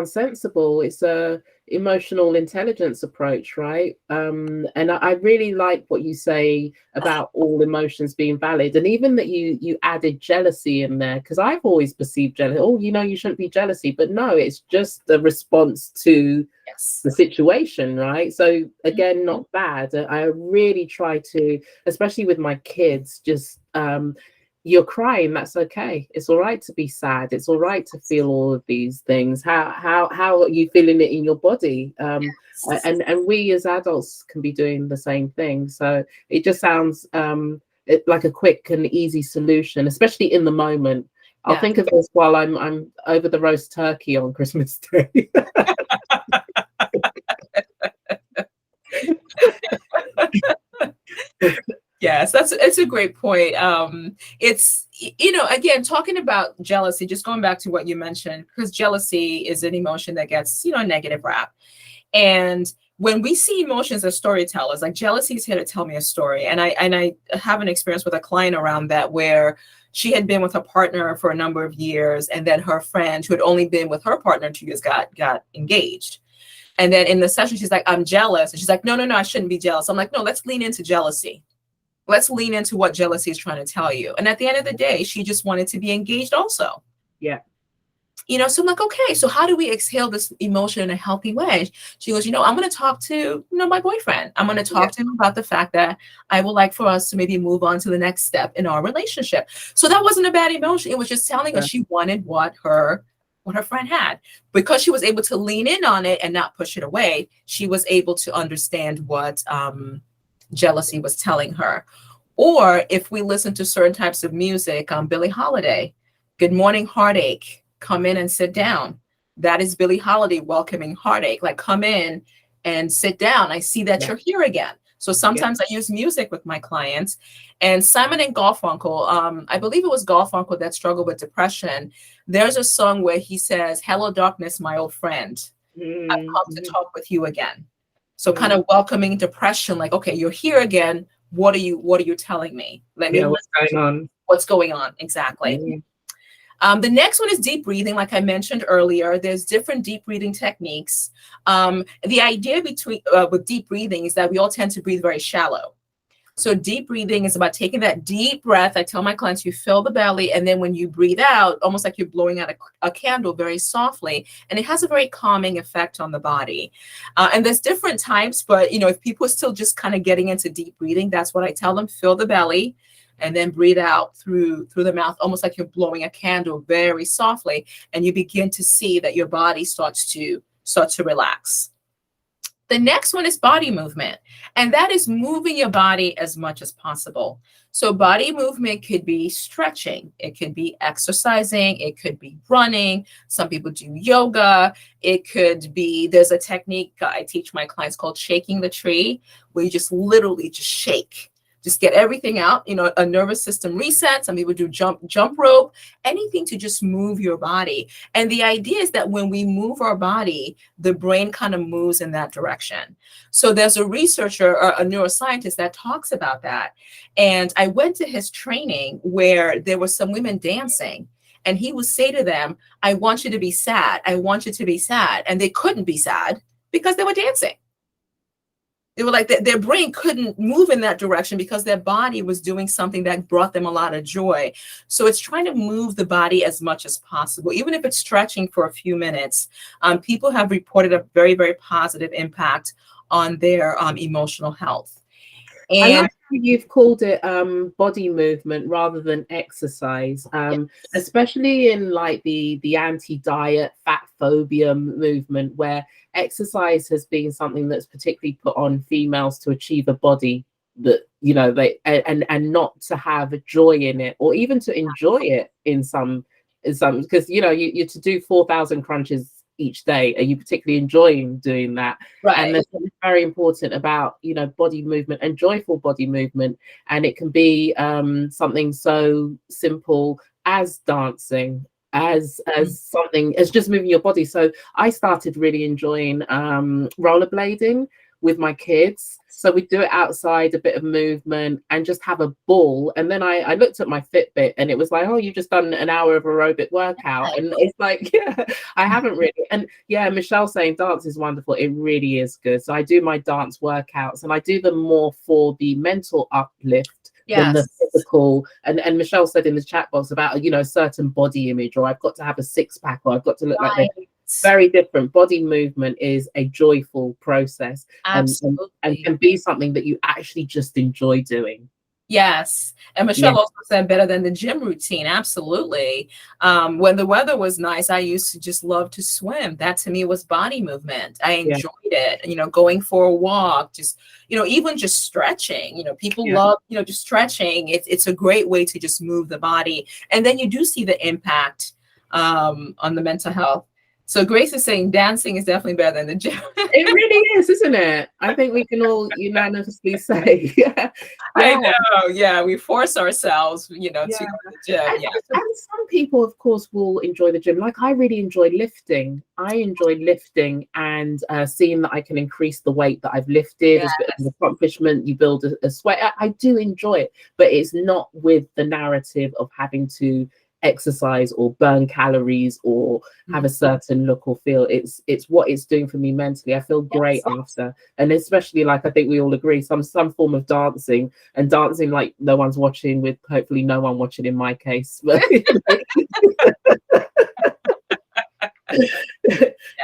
Speaker 2: sensible. It's a emotional intelligence approach, right? And I really like what you say about all emotions being valid, and even that you added jealousy in there, because I've always perceived jealousy. Oh, you shouldn't be jealousy, but no, it's just the response to the situation, right? So again, not bad. I really try to, especially with my kids, just you're crying, that's okay. It's all right to be sad. It's all right to feel all of these things. How are you feeling it in your body? And we as adults can be doing the same thing. So it just sounds like a quick and easy solution, especially in the moment. I'll think of this while I'm over the roast turkey on Christmas Day.
Speaker 1: Yes, it's a great point. It's, again, talking about jealousy, just going back to what you mentioned, because jealousy is an emotion that gets, a negative rap. And when we see emotions as storytellers, like jealousy is here to tell me a story. And I have an experience with a client around that, where she had been with a partner for a number of years, and then her friend, who had only been with her partner 2 years, got engaged. And then in the session, she's like, I'm jealous. And she's like, no, I shouldn't be jealous. I'm like, no, let's lean into jealousy. Let's lean into what jealousy is trying to tell you. And at the end of the day, she just wanted to be engaged also.
Speaker 2: Yeah.
Speaker 1: So I'm like, okay, so how do we exhale this emotion in a healthy way? She goes, I'm going to talk to, my boyfriend. I'm going to talk to him about the fact that I would like for us to maybe move on to the next step in our relationship. So that wasn't a bad emotion. It was just telling her she wanted what her friend had. Because she was able to lean in on it and not push it away, she was able to understand what jealousy was telling her. Or if we listen to certain types of music, Billie Holiday, Good Morning Heartache, come in and sit down. That is Billie Holiday welcoming heartache. Like, come in and sit down. I see that you're here again. So sometimes I use music with my clients. And Simon and Garfunkel, I believe it was Garfunkel that struggled with depression. There's a song where he says, hello, darkness, my old friend. I've come to talk with you again. So kind of welcoming depression, like, okay, you're here again. What are you telling me? Let me
Speaker 2: what's going on?
Speaker 1: What's going on? Exactly. The next one is deep breathing. Like I mentioned earlier, there's different deep breathing techniques. The idea with deep breathing is that we all tend to breathe very shallow. So deep breathing is about taking that deep breath. I tell my clients, you fill the belly, and then when you breathe out, almost like you're blowing out a candle very softly, and it has a very calming effect on the body. And there's different types, but if people are still just kind of getting into deep breathing, that's what I tell them: fill the belly, and then breathe out through the mouth, almost like you're blowing a candle very softly, and you begin to see that your body starts to relax. The next one is body movement, and that is moving your body as much as possible. So body movement could be stretching, it could be exercising, it could be running. Some people do yoga. It could be, there's a technique I teach my clients called shaking the tree, where you just literally just shake. Just get everything out, a nervous system reset. Some people do jump rope, anything to just move your body. And the idea is that when we move our body, the brain kind of moves in that direction. So there's a researcher or a neuroscientist that talks about that. And I went to his training where there were some women dancing, and he would say to them, I want you to be sad. I want you to be sad. And they couldn't be sad because they were dancing. They were like, their brain couldn't move in that direction because their body was doing something that brought them a lot of joy. So it's trying to move the body as much as possible, even if it's stretching for a few minutes. People have reported a very, very positive impact on their emotional health. And
Speaker 2: I like how you've called it body movement rather than exercise, especially in like the anti-diet fat phobia movement, where exercise has been something that's particularly put on females to achieve a body that, you know, they and not to have joy in it, or even to enjoy it in some, because you know, you to do 4,000 crunches each day, are you particularly enjoying doing that? And
Speaker 1: Right.
Speaker 2: there's something very important about, you know, body movement and joyful body movement, and it can be something so simple as dancing, as something as just moving your body. So I started really enjoying rollerblading with my kids. So we do it outside, a bit of movement, and just have a ball. And then I looked at my Fitbit, and it was like, oh, you've just done an hour of aerobic workout. And it's like, yeah, I haven't really. And yeah, Michelle saying dance is wonderful. It really is good. So I do my dance workouts, and I do them more for the mental uplift than the
Speaker 1: Yes.
Speaker 2: physical. And Michelle said in the chat box about, you know, a certain body image, or I've got to have a six pack, or I've got to look like this.
Speaker 1: Right.
Speaker 2: Very different. Body movement is a joyful process, and
Speaker 1: Absolutely.
Speaker 2: can be something that you actually just enjoy doing.
Speaker 1: Yes. And
Speaker 2: Yeah,
Speaker 1: Michelle also said better than the gym routine. Absolutely. When the weather was nice, I used to just love to swim. That to me was body movement. I
Speaker 2: yeah,
Speaker 1: enjoyed it. You know, going for a walk, just, you know, even just stretching. You know, people
Speaker 2: yeah.
Speaker 1: love, you know, just stretching. It's a great way to just move the body. And then you do see the impact on the mental health. So Grace is saying dancing is definitely better than the gym.
Speaker 2: It really is, isn't it? I think we can all unanimously say, yeah,
Speaker 1: I
Speaker 2: yeah.
Speaker 1: know. Yeah. We force ourselves, you know,
Speaker 2: Yeah.
Speaker 1: to go to the gym.
Speaker 2: And,
Speaker 1: Yeah.
Speaker 2: and some people, of course, will enjoy the gym. Like I really enjoy lifting. I enjoy lifting and seeing that I can increase the weight that I've lifted as a bit of an accomplishment. You build a sweat. I do enjoy it, but it's not with the narrative of having to exercise or burn calories or have a certain look or feel. It's what it's doing for me mentally. I feel great
Speaker 1: Yes.
Speaker 2: after, and especially, like I think we all agree, some form of dancing, and dancing like no one's watching, with hopefully no one watching in my case, but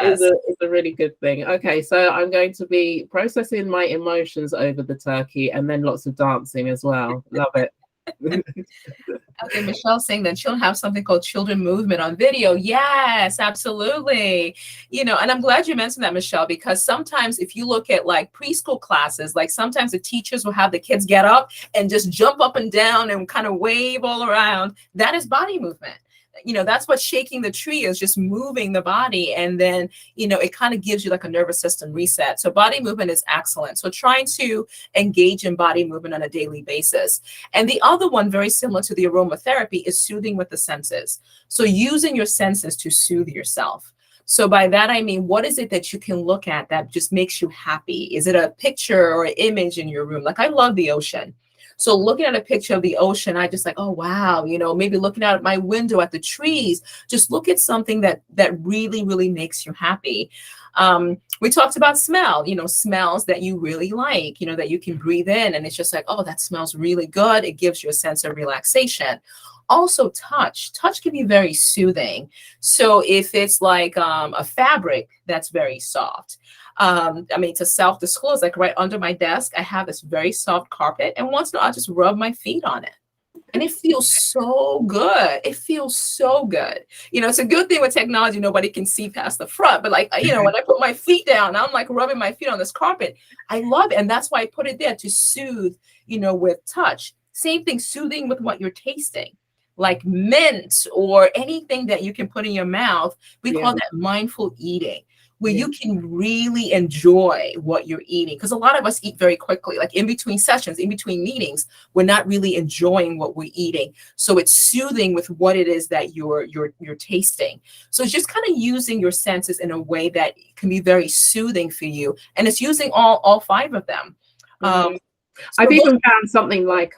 Speaker 1: Yes.
Speaker 2: is a really good thing. Okay, so I'm going to be processing my emotions over the turkey, and then lots of dancing as well. Love it.
Speaker 1: Okay, Michelle saying that children have something called children movement on video. Yes, absolutely. You know, and I'm glad you mentioned that, Michelle, because sometimes if you look at like preschool classes, like sometimes the teachers will have the kids get up and just jump up and down and kind of wave all around. That is body movement. You know, that's what shaking the tree is, just moving the body. And then, you know, it kind of gives you like a nervous system reset. So body movement is excellent. So trying to engage in body movement on a daily basis. And the other one, very similar to the aromatherapy, is soothing with the senses. So using your senses to soothe yourself. So by that, I mean, what is it that you can look at that just makes you happy? Is it a picture or an image in your room? Like I love the ocean. So looking at a picture of the ocean, I just like, oh, wow, you know, maybe looking out at my window at the trees, just look at something that really, really makes you happy. We talked about smell, you know, smells that you really like, you know, that you can breathe in. And it's just like, oh, that smells really good. It gives you a sense of relaxation. Also, touch can be very soothing. So if it's like a fabric that's very soft, I mean, to self-disclose, like right under my desk, I have this very soft carpet, and once in a while, I just rub my feet on it. And it feels so good. It feels so good. You know, it's a good thing with technology, nobody can see past the front. But like, you know, when I put my feet down, I'm like rubbing my feet on this carpet. I love it. And that's why I put it there to soothe, you know, with touch. Same thing, soothing with what you're tasting, like mint or anything that you can put in your mouth. We
Speaker 2: Yeah,
Speaker 1: call that mindful eating, where
Speaker 2: yeah,
Speaker 1: you can really enjoy what you're eating. Because a lot of us eat very quickly, like in between sessions, in between meetings, we're not really enjoying what we're eating. So it's soothing with what it is that you're tasting. So it's just kind of using your senses in a way that can be very soothing for you. And it's using all five of them. Um,
Speaker 2: mhm.
Speaker 1: so
Speaker 2: I've
Speaker 1: those,
Speaker 2: even found something like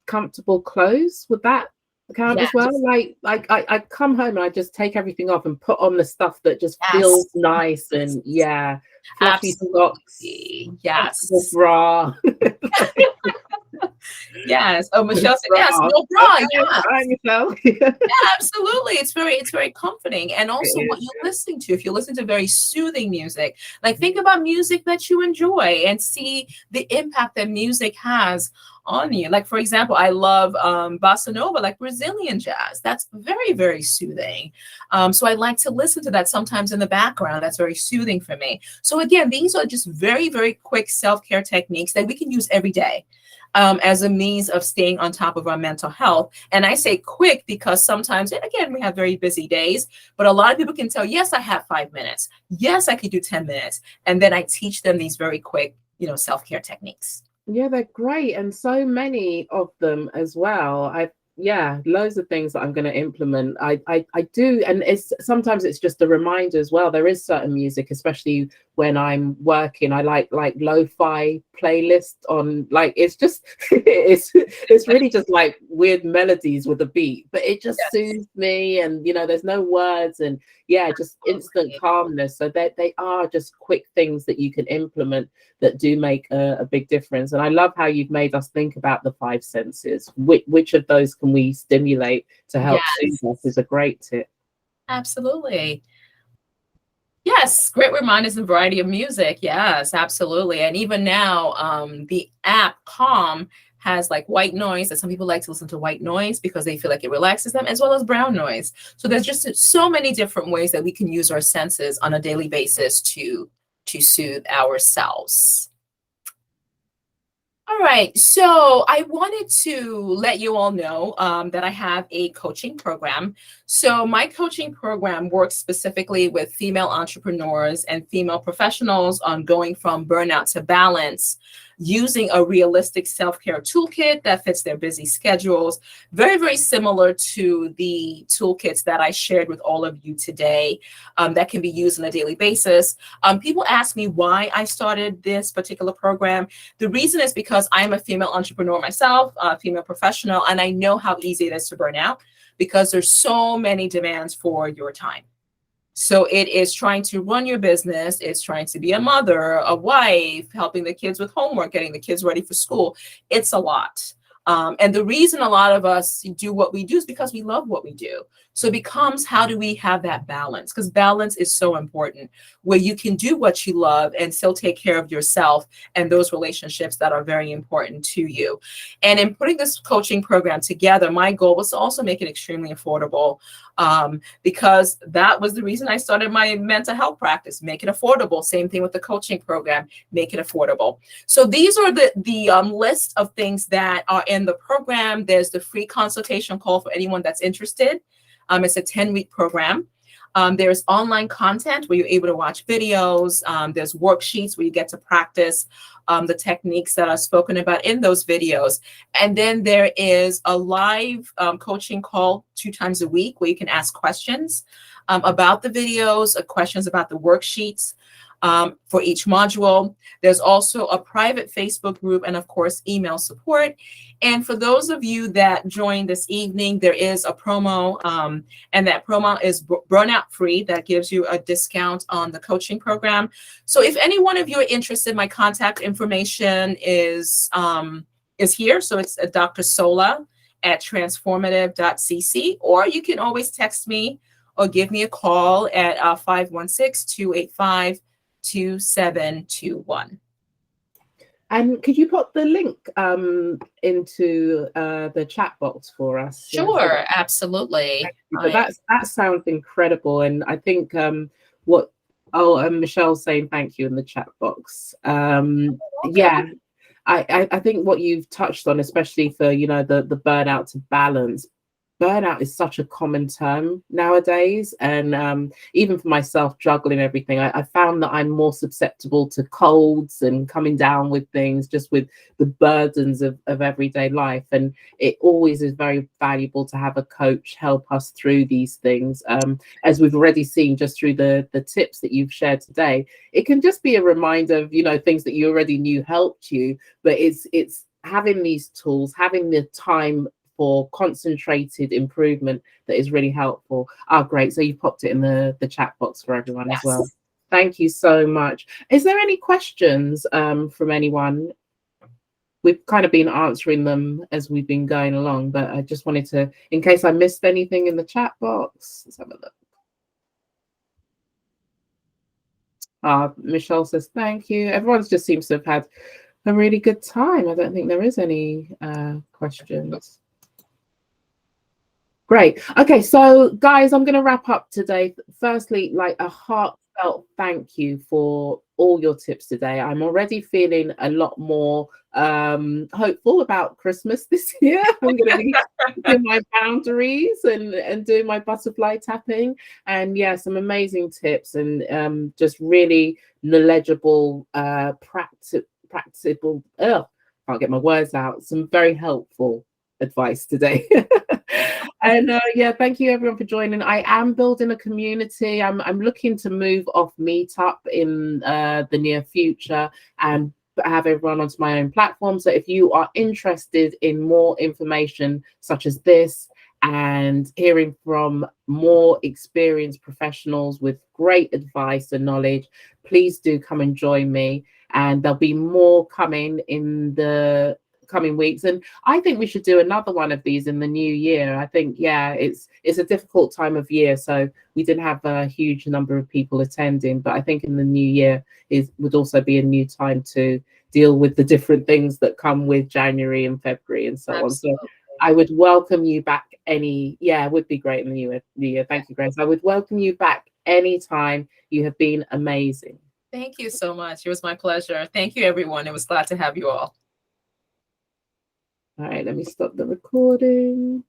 Speaker 2: comfortable clothes. Would that count as well?
Speaker 1: yes,
Speaker 2: I come home and I just take everything off and put on the stuff that just feels
Speaker 1: yes,
Speaker 2: nice, and yeah, fluffy socks,
Speaker 1: absolutely,
Speaker 2: comfortable
Speaker 1: yes.
Speaker 2: bra.
Speaker 1: Yes. Oh, Michelle said yes.
Speaker 2: Bra.
Speaker 1: No bra.
Speaker 2: Okay,
Speaker 1: Yeah.
Speaker 2: all right, Michelle.
Speaker 1: Yeah, absolutely. It's very comforting. And
Speaker 2: It
Speaker 1: also what
Speaker 2: is.
Speaker 1: you're listening to. If you listen to very soothing music, like think about music that you enjoy and see the impact that music has on you. Like for example, I love bossa nova, like Brazilian jazz. That's very, very soothing. So I like to listen to that sometimes in the background. That's very soothing for me. So again, these are just very, very quick self-care techniques that we can use every day. As a means of staying on top of our mental health. And I say quick because sometimes, and again, we have very busy days, but a lot of people can tell, yes, I have 5 minutes. Yes, I could do 10 minutes. And then I teach them these very quick, self-care techniques.
Speaker 2: Yeah, they're great, and so many of them as well. Yeah, loads of things that I'm going to implement. I do, and it's sometimes it's just a reminder as well. There is certain music, especially when I'm working. I like lo-fi playlist on, like, it's just it's really just like weird melodies with a beat, but it just
Speaker 1: Yes,
Speaker 2: soothes me, and there's no words, and yeah, just instant
Speaker 1: absolutely.
Speaker 2: calmness. So they are just quick things that you can implement that do make a big difference. And I love how you've made us think about the five senses. Which of those can we stimulate to help soothe
Speaker 1: Yes,
Speaker 2: us is a great tip.
Speaker 1: absolutely. Yes, great reminders and variety of music. Yes, absolutely. And even now, the app Calm has like white noise, and some people like to listen to white noise because they feel like it relaxes them, as well as brown noise. So there's just so many different ways that we can use our senses on a daily basis to soothe ourselves. All right, so I wanted to let you all know that I have a coaching program. So my coaching program works specifically with female entrepreneurs and female professionals on going from burnout to balance using a realistic self-care toolkit that fits their busy schedules, very, very similar to the toolkits that I shared with all of you today that can be used on a daily basis. People ask me why I started this particular program. The reason is because I'm a female entrepreneur myself, a female professional, and I know how easy it is to burn out because there's so many demands for your time. So it is trying to run your business. It's trying to be a mother, a wife, helping the kids with homework, getting the kids ready for school. It's a lot. And the reason a lot of us do what we do is because we love what we do. So it becomes, how do we have that balance? Because balance is so important, where you can do what you love and still take care of yourself and those relationships that are very important to you. And in putting this coaching program together, my goal was to also make it extremely affordable, because that was the reason I started my mental health practice. Make it affordable. Same thing with the coaching program. Make it affordable. So these are the list of things that are in the program. There's the free consultation call for anyone that's interested. It's a 10-week program. There's online content where you're able to watch videos. There's worksheets where you get to practice the techniques that are spoken about in those videos. And then there is a live coaching call 2 times a week where you can ask questions about the videos, questions about the worksheets for each module. There's also a private Facebook group and, of course, email support. And for those of you that joined this evening, there is a promo, and that promo is burnout free. That gives you a discount on the coaching program. So if any one of you are interested, my contact information is here. So it's Dr. Sola at transformative.cc, or you can always text me or give me a call at 516-285-2721.
Speaker 2: And could you put the link into the chat box for us? Yeah, so
Speaker 1: Sure, absolutely.
Speaker 2: but that sounds incredible, and I think what and Michelle's saying thank you in the chat box.
Speaker 1: Okay.
Speaker 2: Yeah, I think what you've touched on, especially for the burnout to balance. Burnout is such a common term nowadays, and even for myself, juggling everything, I found that I'm more susceptible to colds and coming down with things, just with the burdens of everyday life. And it always is very valuable to have a coach help us through these things. As we've already seen just through the tips that you've shared today, it can just be a reminder of things that you already knew helped you, but it's having these tools, having the time for concentrated improvement that is really helpful. Oh, great. So you popped it in the chat box for everyone as well.
Speaker 1: Yes.
Speaker 2: Thank you so much. Is there any questions from anyone? we've kind of been answering them as we've been going along, but I just wanted to, in case I missed anything in the chat box, let's have a look. Michelle says, thank you. Everyone just seems to have had a really good time. I don't think there is any questions. Great. Okay, so guys, I'm going to wrap up today. Firstly, like a heartfelt thank you for all your tips today. I'm already feeling a lot more hopeful about Christmas this year. I'm going to be doing my boundaries and doing my butterfly tapping. And yeah, some amazing tips and just really knowledgeable, practical. Can't get my words out. Some very helpful advice today. And yeah, thank you everyone for joining. I am building a community. I'm looking to move off Meetup in the near future and have everyone onto my own platform. So if you are interested in more information such as this and hearing from more experienced professionals with great advice and knowledge, please do come and join me. And there'll be more coming in the coming weeks, and I think we should do another one of these in the new year. I think, yeah, it's a difficult time of year, so we didn't have a huge number of people attending, but I think in the new year would also be a new time to deal with the different things that come with January and February and so Absolutely. On. So I would welcome you back it would be great in the new year. Thank you, Grace. I would welcome you back anytime. You have been amazing.
Speaker 1: Thank you so much. It was my pleasure. Thank you, everyone. It was glad to have you all.
Speaker 2: All right, let me stop the recording.